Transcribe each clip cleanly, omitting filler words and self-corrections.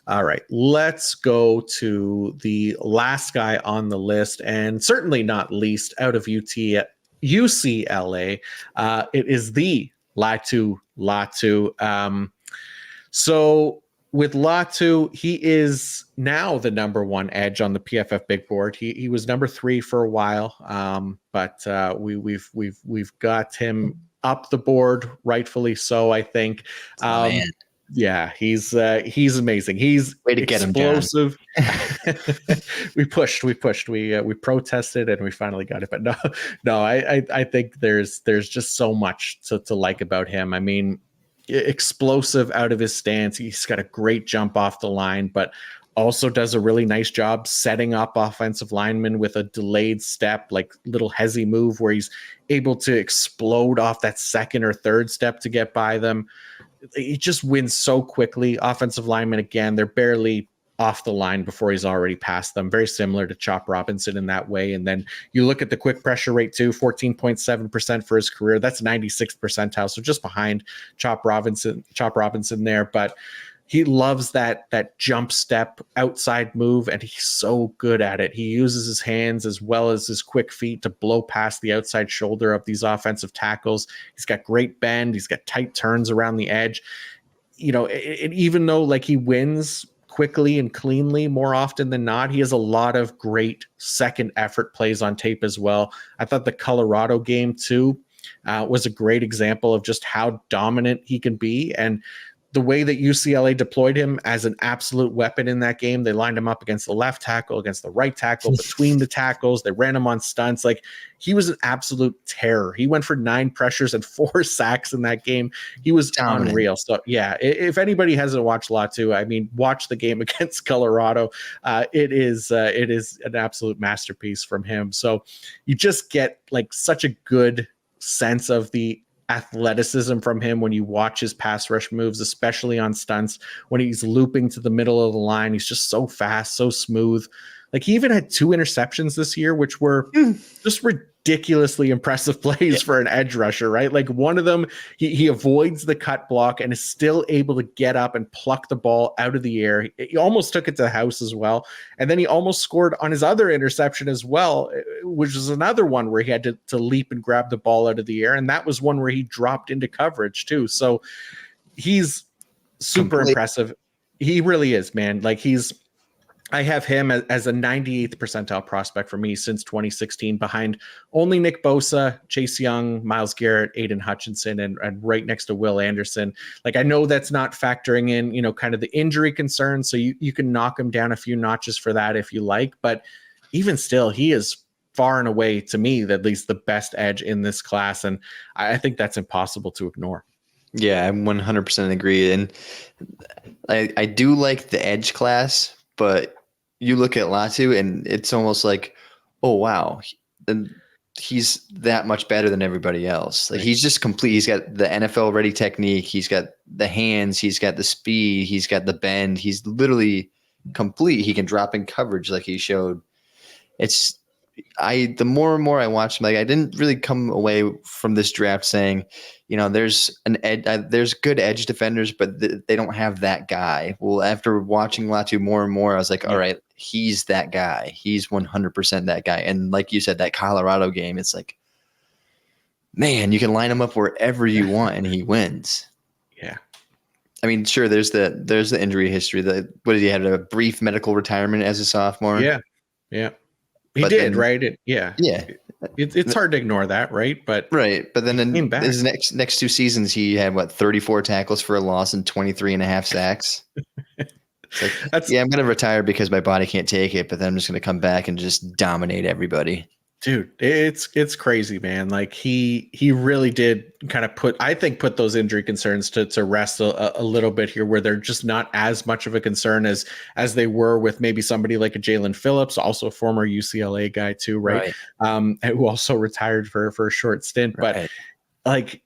All right, let's go to the last guy on the list, and certainly not least out of UCLA. It is the Laiatu Latu. So with Latu, he is now the number one edge on the PFF big board. He was number 3 for a while, but we've got him up the board, rightfully so, I think. Man. Yeah, he's amazing. He's way to explosive. Get him, John. we pushed, we protested, and we finally got it. But no, I think there's just so much to like about him. I mean, explosive out of his stance. He's got a great jump off the line, but also does a really nice job setting up offensive linemen with a delayed step, like little hezzy move where he's able to explode off that second or third step to get by them. He just wins so quickly. Offensive linemen, again, they're barely off the line before he's already past them. Very similar to Chop Robinson in that way. And then you look at the quick pressure rate too, 14.7% for his career. That's 96th percentile. So just behind Chop Robinson there. But he loves that jump step outside move, and he's so good at it. He uses his hands as well as his quick feet to blow past the outside shoulder of these offensive tackles. He's got great bend. He's got tight turns around the edge. You know, even though like he wins quickly and cleanly more often than not, he has a lot of great second effort plays on tape as well. I thought the Colorado game too was a great example of just how dominant he can be. And the way that UCLA deployed him as an absolute weapon in that game, they lined him up against the left tackle, against the right tackle, between the tackles. They ran him on stunts. Like, he was an absolute terror. He went for 9 pressures and 4 sacks in that game. He was unreal. So yeah, if anybody hasn't watched Latu, I mean, watch the game against Colorado. It is an absolute masterpiece from him. So you just get like such a good sense of the athleticism from him when you watch his pass rush moves, especially on stunts. When he's looping to the middle of the line, he's just so fast, so smooth. Like, he even had 2 interceptions this year, which were just ridiculously impressive plays for an edge rusher, right? Like, one of them, he avoids the cut block and is still able to get up and pluck the ball out of the air. He almost took it to the house as well. And then he almost scored on his other interception as well, which was another one where he had to leap and grab the ball out of the air. And that was one where he dropped into coverage too. So he's super impressive. He really is, man. Like, I have him as a 98th percentile prospect for me since 2016, behind only Nick Bosa, Chase Young, Myles Garrett, Aiden Hutchinson, and right next to Will Anderson. Like, I know that's not factoring in, you know, kind of the injury concerns. So you can knock him down a few notches for that if you like. But even still, he is far and away, to me, at least the best edge in this class. And I think that's impossible to ignore. Yeah, I 100% agree. And I do like the edge class, but you look at Latu and it's almost like, oh, wow, and he's that much better than everybody else. Like, he's just complete. He's got the NFL ready technique. He's got the hands. He's got the speed. He's got the bend. He's literally complete. He can drop in coverage like he showed. The more and more I watch him, like, I didn't really come away from this draft saying, you know, there's good edge defenders, but they don't have that guy. Well, after watching Latu more and more, I was like, all right, he's that guy. He's 100% that guy. And like you said, that Colorado game, it's like, man, you can line him up wherever you want and he wins. Yeah. I mean, sure, there's the injury history. What did he have, a brief medical retirement as a sophomore? Yeah. Yeah. He did, right? Yeah. It's hard to ignore that, right? But then in his next 2 seasons, he had 34 tackles for a loss and 23.5 sacks. Like, I'm going to retire because my body can't take it, but then I'm just going to come back and just dominate everybody. Dude, it's crazy, man. Like, he really did kind of put those injury concerns to rest a little bit here, where they're just not as much of a concern as they were with maybe somebody like a Jalen Phillips, also a former UCLA guy too, right? Who also retired for a short stint, but like,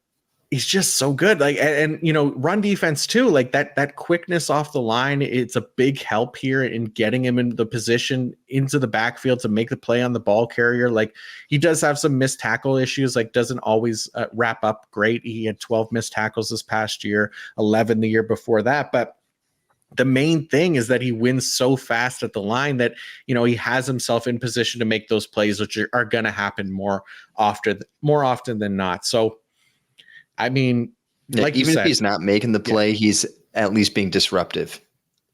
he's just so good. Like, and you know, run defense too, like that quickness off the line, it's a big help here in getting him into the position into the backfield to make the play on the ball carrier. Like, he does have some missed tackle issues, like doesn't always wrap up great. He had 12 missed tackles this past year, 11 the year before that, but the main thing is that he wins so fast at the line that, he has himself in position to make those plays, which are going to happen more often than not. So, I mean, like even you said, if he's not making the play, he's at least being disruptive.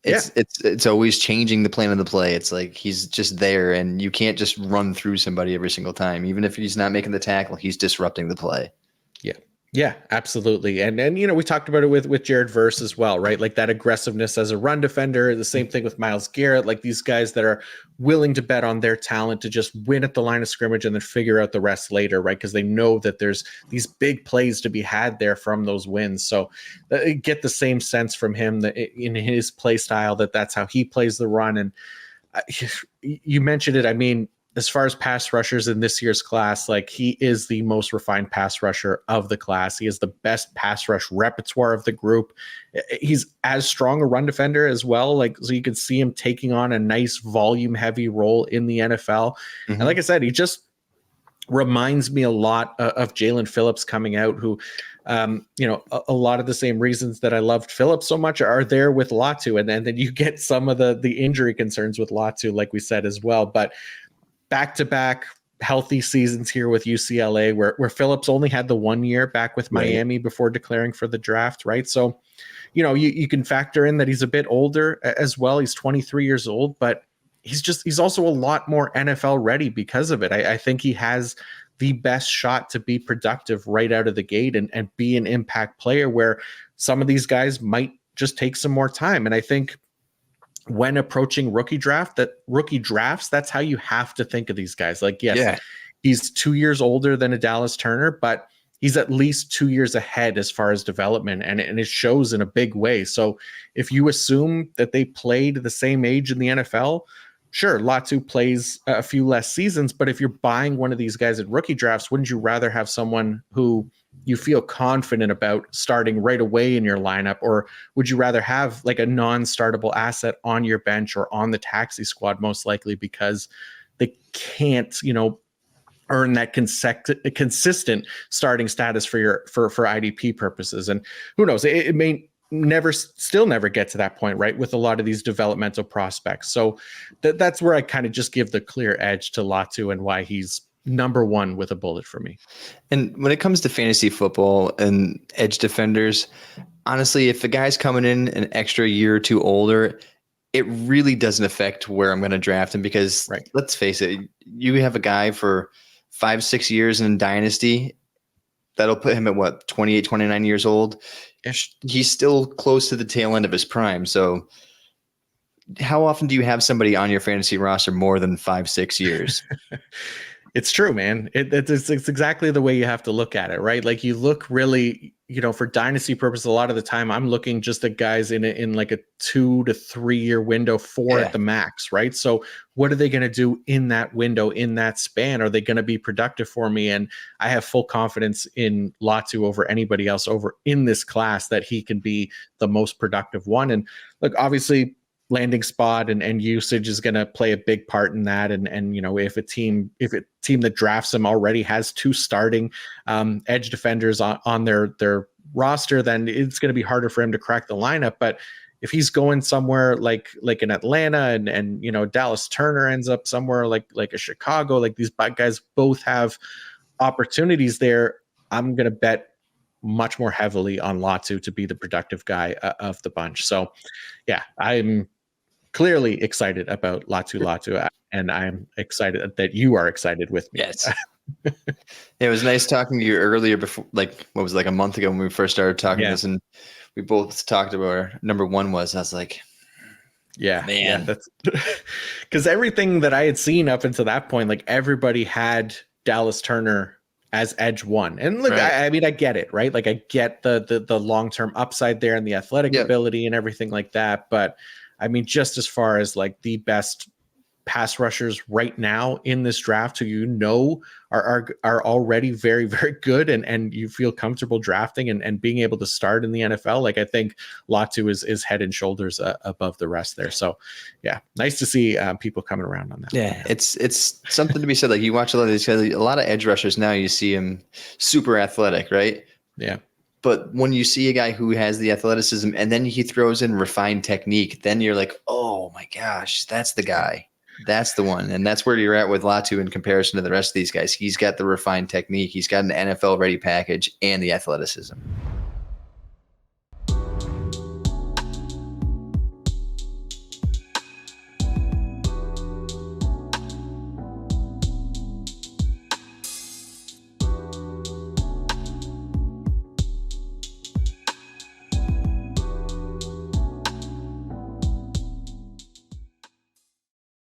It's always changing the plan of the play. It's like he's just there, and you can't just run through somebody every single time. Even if he's not making the tackle, he's disrupting the play. Yeah, absolutely. And we talked about it with Jared Verse as well, right? Like that aggressiveness as a run defender. The same thing with Myles Garrett, like these guys that are willing to bet on their talent to just win at the line of scrimmage and then figure out the rest later, right? Because they know that there's these big plays to be had there from those wins. So get the same sense from him that in his play style, that's how he plays the run. And you mentioned it. I mean, as far as pass rushers in this year's class, like he is the most refined pass rusher of the class. He is the best pass rush repertoire of the group. He's as strong a run defender as well. Like, so you can see him taking on a nice volume heavy role in the NFL. Mm-hmm. And like I said, he just reminds me a lot of Jalen Phillips coming out, who, a lot of the same reasons that I loved Phillips so much are there with Latu. And then you get some of the injury concerns with Latu, like we said as well. But back-to-back healthy seasons here with UCLA, where Phillips only had the 1 year back with Miami before declaring for the draft, right? So, you can factor in that he's a bit older as well. He's 23 years old, but he's also a lot more NFL ready because of it. I think he has the best shot to be productive right out of the gate and be an impact player, where some of these guys might just take some more time. And I think when approaching rookie drafts, that's how you have to think of these guys. Like, yes, he's 2 years older than a Dallas Turner, but he's at least 2 years ahead as far as development, and it shows in a big way. So if you assume that they played the same age in the NFL, sure, Latu plays a few less seasons, but if you're buying one of these guys at rookie drafts, wouldn't you rather have someone who you feel confident about starting right away in your lineup? Or would you rather have like a non-startable asset on your bench or on the taxi squad, most likely because they can't, earn that consistent starting status for IDP purposes? And who knows, it may still never get to that point, right, with a lot of these developmental prospects. So that's where I kind of just give the clear edge to Latu and why he's number one with a bullet for me. And when it comes to fantasy football and edge defenders, honestly, if the guy's coming in an extra year or two older, it really doesn't affect where I'm going to draft him, because let's face it, you have a guy for 5-6 years in Dynasty, that'll put him at 28, 29 years old. He's still close to the tail end of his prime. So how often do you have somebody on your fantasy roster more than 5-6 years? It's true, man. It's exactly the way you have to look at it, right? Like you look really, for dynasty purposes, a lot of the time I'm looking just at guys in like a 2 to 3 year window, 4 at the max, right? So what are they going to do in that window, in that span? Are they going to be productive for me? And I have full confidence in Latu over anybody else over in this class that he can be the most productive one. And look, obviously, landing spot and usage is going to play a big part in that. And if a team that drafts him already has 2 starting edge defenders on their roster, then it's going to be harder for him to crack the lineup. But if he's going somewhere like in Atlanta and Dallas Turner ends up somewhere like a Chicago, like these guys both have opportunities there, I'm going to bet much more heavily on Latu to be the productive guy of the bunch. So yeah, I'm clearly excited about Latu, and I'm excited that you are excited with me. Yes. It was nice talking to you earlier before, like what was it, like a month ago when we first started talking this, and we both talked about our number one was. I was like, man, that's because everything that I had seen up until that point, like everybody had Dallas Turner as edge one. And look, I mean, I get it, right? Like I get the long-term upside there and the athletic ability and everything like that. But I mean, just as far as like the best pass rushers right now in this draft who are already very, very good and you feel comfortable drafting and being able to start in the NFL, like I think Latu is head and shoulders above the rest there. So yeah, nice to see people coming around on that. Yeah, it's something to be said. Like you watch a lot of these guys, a lot of edge rushers now, you see them super athletic, right? Yeah. But when you see a guy who has the athleticism and then he throws in refined technique, then you're like, oh my gosh, that's the guy. That's the one. And that's where you're at with Latu in comparison to the rest of these guys. He's got the refined technique. He's got an NFL ready package and the athleticism.